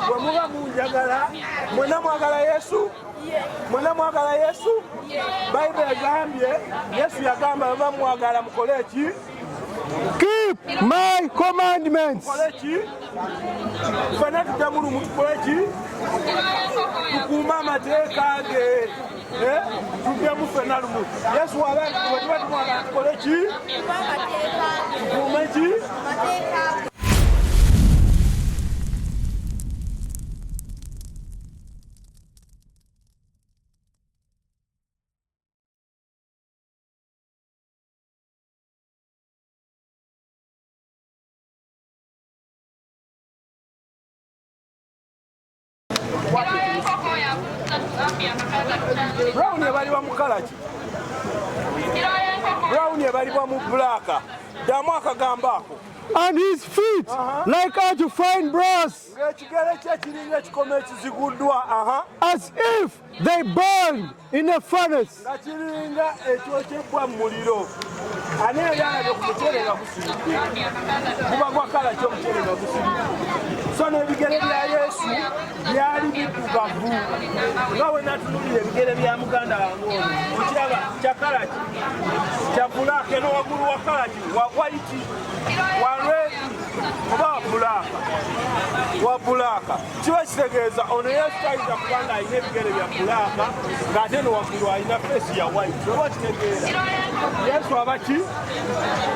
bwe muba munjagala mwena mwagala Yesu mwena mwagala Yesu Bayibuli egambye Yesu yagamba baba mwagala mukole ki Keep my commandments. mukole ki fena tudamulu mutukole ki tukuuma amateeka ge tuddemu fena lumu Yesu waba tuba tumwagala tukole ki tukuume ki Brown ebalibwa mu kala ki? Brown ebalibwa mu black. Ddamu akagambo ako. And his feet like unto fine brass, Ng'ekigere kye kiringa ekikomo ekiziguddwa as if they burned in a furnace. nga kiringa ekyokyebwa mu muliro. Ani yali alabye ku muceere nga gusiridde? Guba gwa kala ki omuceere nga gusiridde? So n'ebigere bya Yesu byali biddugavu. Nga bwe natunuulira ebigere bya muganda wange ono okiraba kya kala ki? Kya bulaaka eno waggulu wa kala ki? Wa white, wa red oba wa bulaaka? Wa bulaaka. Kiba kitegeeza ono Yesu tayinza kubanga alina ebigere bya bulaaka ng'ate eno waggulu alina feesi ya white. Oba kitegeeza Yesu aba ki?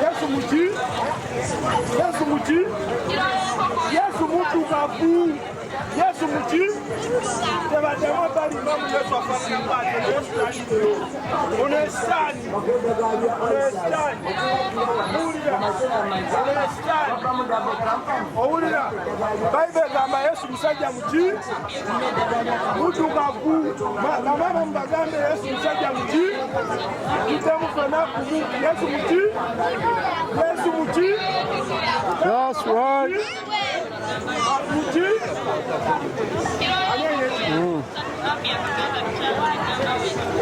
Yesu muki? Yesu muki? Yesu muddugavu. Yesu muki? Tebaddemu balimamu Yesu afaananamu Yesu taliyo. Ono esitaani. Ono esitaani. Owulira? Ono esitaani. Owulira? Bayibuli egamba Yesu musajja muki? Muddugavu. Bamaama mubagambe Yesu musajja muki? Tuddemu ffena kumu. Yesu muki? Yesu muki? That's right. Muki?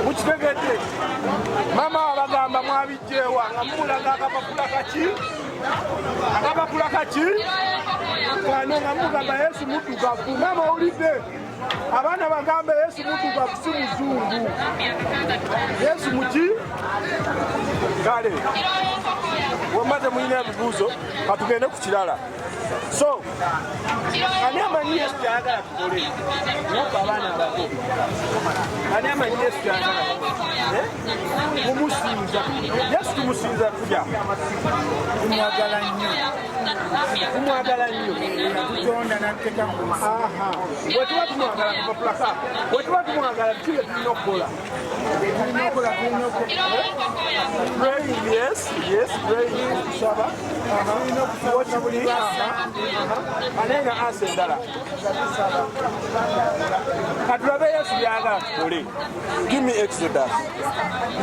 Mukitegedde? Maama abagamba mwabijjeewa nga mumulaga akapapula kaki? Akapapula kaki? Kano nga mugamba Yesu muddugavu. Maama owulidde? Abaana bagambe Yesu muddugavu si muzungu. Yesu muki? Kale wamaze mulina ebibuuzo katugende ku kirala. So ani amanyi Yesu kyayagala tukole? Nokko abaana abato ani amanyi Yesu kyayagala mumusinza. Yesu tumusinza tutya? Kumwagala nnyo. Kumwagala nnyo. Tutonda n'ateeka mu bwe tuba tumwagala kapapula ka bwe tuba tumwagala kiki bye tulina okukola? Praying, yes, praying, kusaba. Anenga asa endala. Katulabe Yesu byagala tukole. Give me Exodus.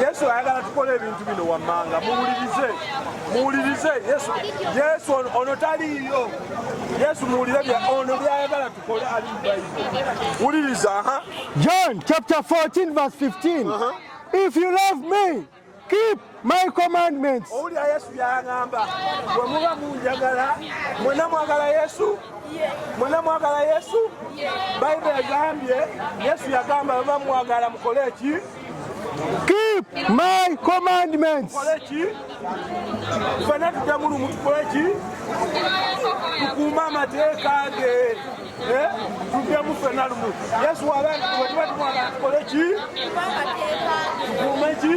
Yesu ayagala tukole ebintu bino wammanga. Muwulirize. Yesu ono taliyo. Yesu muwulire ono byayagala tukole ali mu Bayibuli. Wuliriza. John chapter 14 verse 15. If you love me, keep my commandments. Owulira Yesu byagamba bwe muba munjagala mwena mwagala Yesu mwena mwagala Yesu Bayibuli egambye Yesu yagamba baba mwagala mukole ki? Keep my commandments. Mukole ki? Fena tuddemu mutukole ki? Tukuuma amateeka ge tuddemu fena lumu. Yesu waba tuba tumwagala tukole ki? Tukuume ki?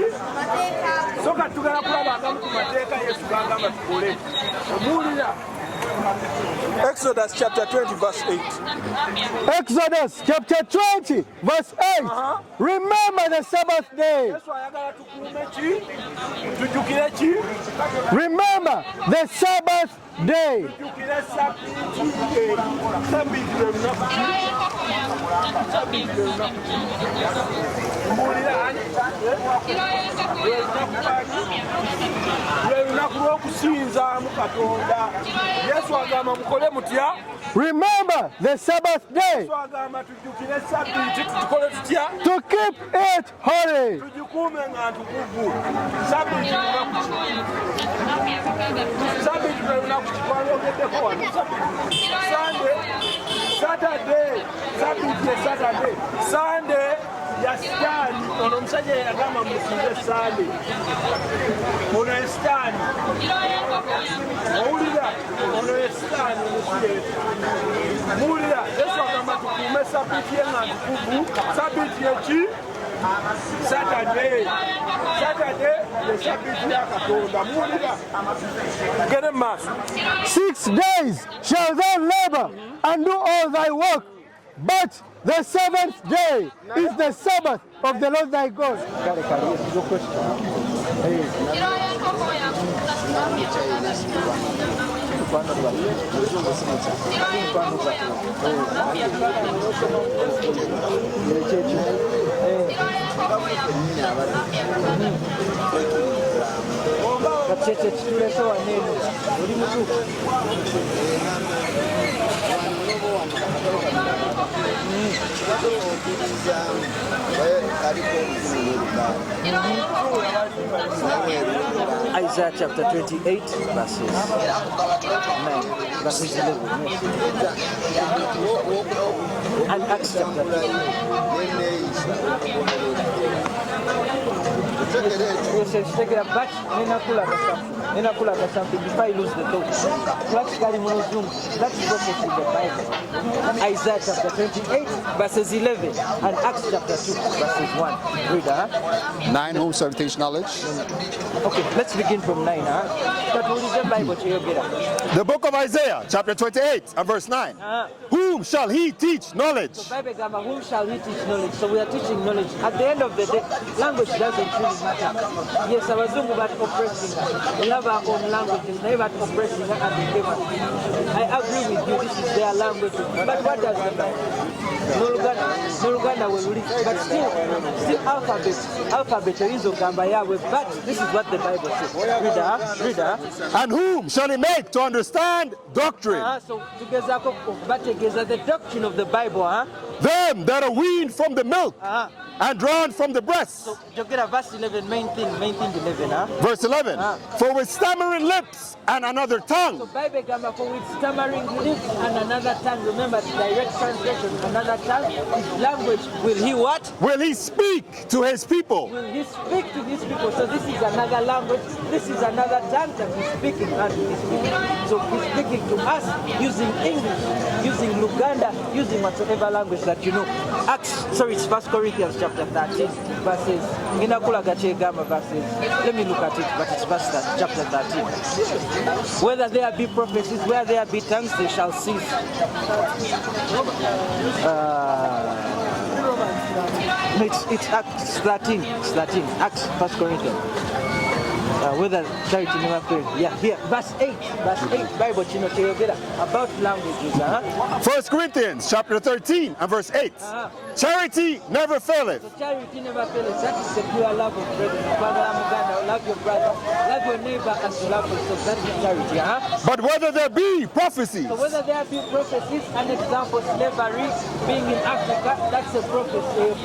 So kati tugenda kulaba agamu ku mateeka Yesu gagamba tukole. Omuwulira? Exodus chapter 20 verse 8. Exodus chapter 20 verse 8. Remember the Sabbath day. Yesu ayagala tukuume ki? Tujjukire ki? Remember the Sabbath day. Tujjukire Sabbiiti. Sabbiiti lwe lunaku ki? Sabbiiti lwe lunaku ki? Mbuulira ani? Lwe lunaku lw'okusinzaamu Katonda. Yesu agamba mukole mutya? Remember the Sabbath day. Yesu agamba tujjukire Sabbiiti tukole tutya? To keep it holy. Tugikuume nga ntukuvu. Sabbiiti lunaku ki? Sabbiiti lwe lunaku ki? Twalyogeddeko wano. Sunday, Saturday. Sabbath ye Saturday. Sunday ya sitaani. Ono omusajja yagamba musinze Sunday. Ono ye sitaani. Owulira ono ye sitaani omusireetu. Muwulira Yesu agamba tukuume Sabbath ye nga ntukuvu. Sabbath ye ki? Saturday. Saturday ye Sabbath ya Katonda. Muwulira. Get in mass. 6 days shall thou labor and do all thy work, but the seventh day is the Sabbath of the Lord thy God. Your question. Isaiah chapter 28 verses 9 verses 11 and Acts chapter 2. Take a batch, something before I lose the thought. That's prophecy in the Bible. Isaiah chapter 28 verses 11 and Acts chapter 2 verses 1. Read that. 9 whom shall teach knowledge. Okay, let's begin from 9. The book of Isaiah chapter 28 and verse 9. Whom shall he teach knowledge? Whom shall he teach knowledge? So we are teaching knowledge. At the end of the day, language doesn't really matter. Yes, I was talking about oppressing us. We have our own languages, they have oppressing us and the demon. I agree with you, this is their language. But what does the Bible? No Uganda will read, but still alphabet is Ogamba Yahweh, but this is what the Bible says. Reader. And whom shall he make to understand doctrine? So together, the doctrine of the Bible, Them that are weaned from the milk and drawn from the breast. So together, verse 11, main thing 11. Verse 11. For with stammering lips and another tongue. So Bible Gamba, for with stammering lips and another tongue. Remember the direct translation, another tongue. His language, will he what? Will he speak to his people? Will he speak to his people? So this is another language. This is another tongue that he's speaking and he's speaking. So he's speaking to us using English, using Luganda, using whatever language that you know. It's 1 Corinthians chapter 13, verses. Let me look at it, but it's chapter 13. Whether there be prophecies, where there be tongues, they shall cease. It's Acts 13. Acts 1 Corinthians. Whether charity never fails. Yeah, here, verse 8. Bible about languages. 1 Corinthians chapter 13 and verse 8. Charity never faileth. So charity never fails. That is the pure love of brethren. Love your brother, love your neighbor as you love yourself. That is charity. But whether there be prophecies. So whether there be prophecies, an example, slavery, being in Africa, that's a prophecy.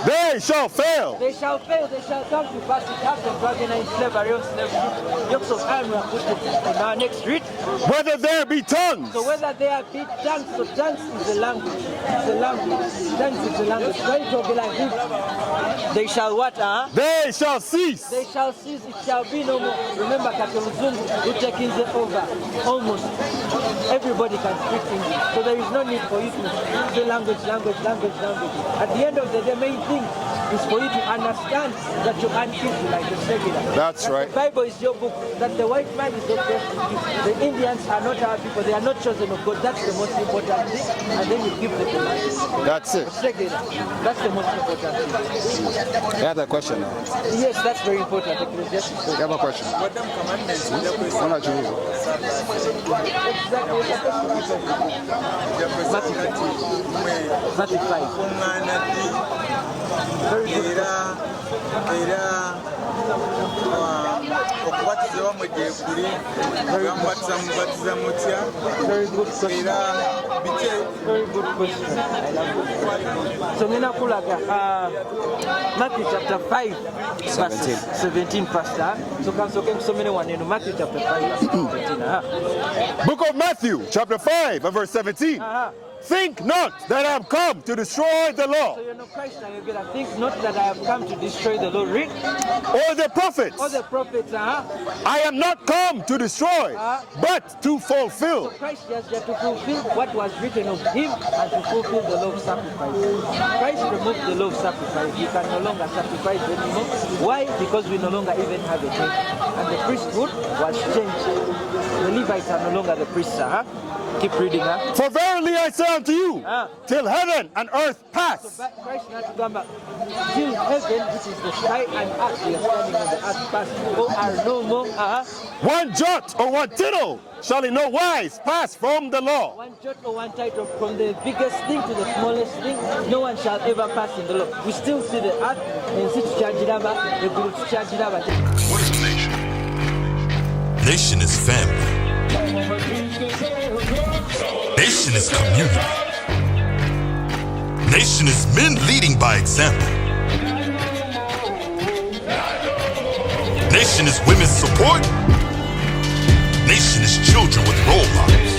They shall fail. They shall fail. They shall come to pass. It happened rather than slavery or slavery. Yokes of iron were put on our next street. Whether there be tongues. So whether there be tongues, so tongues is the language. It's the language. Tongues is the language. When you talk like this, they shall what? They shall cease. They shall cease. It shall be no more. Remember, Kakeluzungu, who taking it over. Almost everybody can speak English. So there is no need for you to say language. At the end of the day, main thing is for you to understand that you are an Israelite, the secular. That's right. The Bible is your book. That the white man is oppressed to you. The Indians are not our people. They are not chosen of God. That's the most important thing. And then you give them the life. That's it. Secular. That's the most important thing. You have that question now. Yes, that's very important. You have a question. Matthew 5. Very good. okubatizibwa mu gyekuli mubatiza mutya era bike. Very good question. So ngena kulaga Matthew chapter 5 verse 17 pastor. So kansoke kusomere waneno Matthew chapter 5 verse 17. Book of Matthew chapter 5 and verse 17. think not that I have come to destroy the law So you're not Christ and you're gonna think not that I have come to destroy the law, read, or the prophets. or the prophets, I am not come to destroy, but to fulfill. Christ has just to fulfill what was written of him and to fulfill the law of sacrifice. Christ removed the law of sacrifice. You can no longer sacrifice anymore. Why? Because we no longer even have a king. And the priesthood was changed. The Levites are no longer the priests. Keep reading. For verily I say unto you, till heaven and earth pass, But Christ not gamba till heaven, which is the sky, and earth, we are standing on the earth pass, or are no more. one jot or one tittle shall in no wise pass from the law. One jot or one title, from the biggest thing to the smallest thing, no one shall ever pass in the law. We still see the earth and see to charge it up, the group to charge it up. What is a nation? Nation is family. Nation is community. Nation is men leading by example. Nation is women's support. Nation is children with role models.